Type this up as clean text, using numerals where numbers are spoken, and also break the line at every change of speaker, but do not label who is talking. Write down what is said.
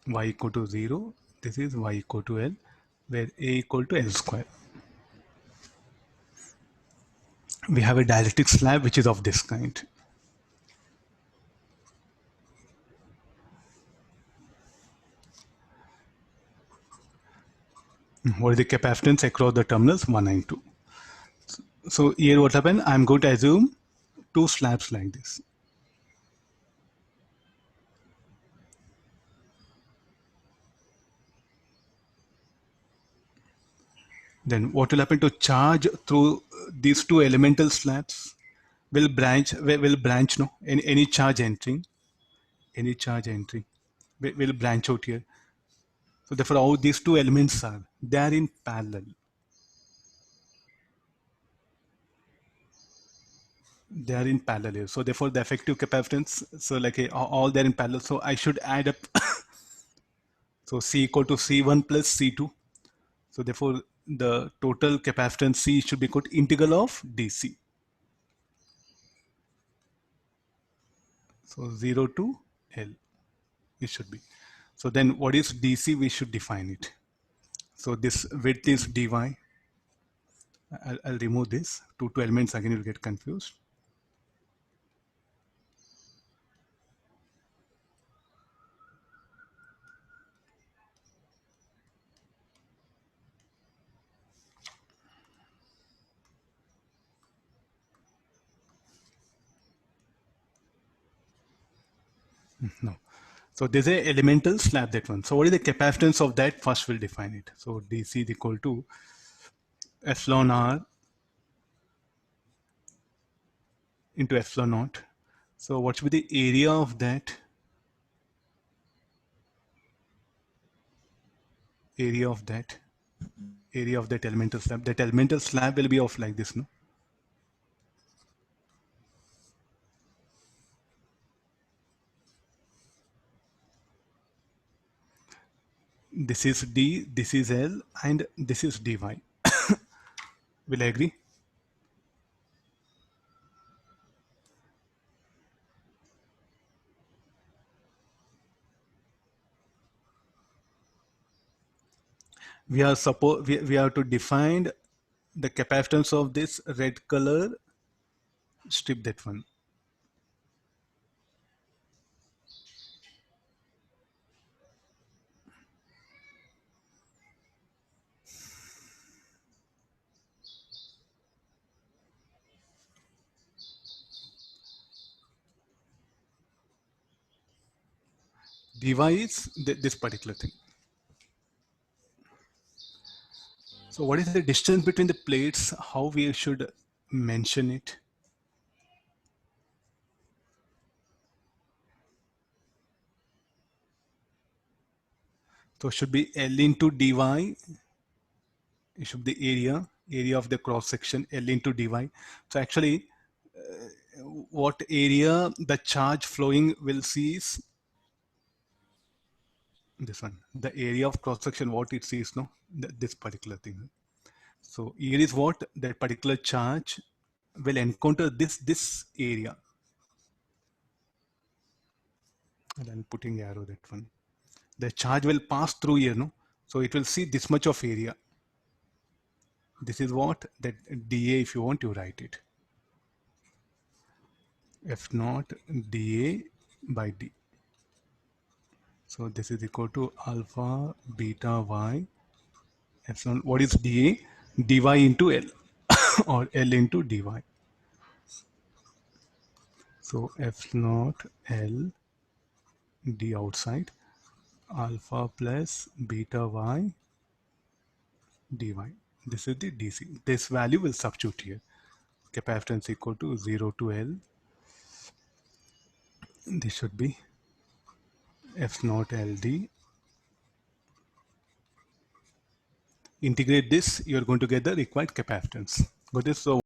y equal to 0, this is y equal to L, where A equal to L square. We have a dielectric slab which is of this kind. What is the capacitance across the terminals 1 and 2? So here what happened? I'm going to assume two slabs like this. Then what will happen to charge through these two elemental slabs? Will branch no? Any charge entering will branch out here. So therefore all these two elements they are in parallel. They are in parallel here. So therefore the effective capacitance, so like all they're in parallel. So I should add up. So C equal to C1 plus C2. So therefore the total capacitance C should be equal to integral of DC. So 0 to L it should be. So then what is DC? We should define it. So this width is dy. I'll remove this. Two elements again will get confused. No. So there's a elemental slab, that one. So what is the capacitance of that? First we'll define it. So DC is equal to epsilon R into epsilon naught. So what should be the area of that? Area of that elemental slab. That elemental slab will be of like this, no? This is D, this is L, and this is dy. Will I agree? We are we have to define the capacitance of this red color strip, that one. Dy is this particular thing. So what is the distance between the plates? How we should mention it? So it should be L into dy. It should be the area of the cross section, L into dy. So actually, what area the charge flowing will see is this one. The area of cross section, what it sees, no, this particular thing. So here is what that particular charge will encounter this area. And I'm putting arrow that one. The charge will pass through here, no? So it will see this much of area. This is what that dA, if you want to write it. F naught dA by D. So this is equal to alpha beta y epsilon. What is dA? dy into L or L into dy. So F naught L D outside alpha plus beta y dy. This is the DC. This value will substitute here. Capacitance equal to 0 to L. This should be F naught LD. Integrate this, you are going to get the required capacitance. Got this? So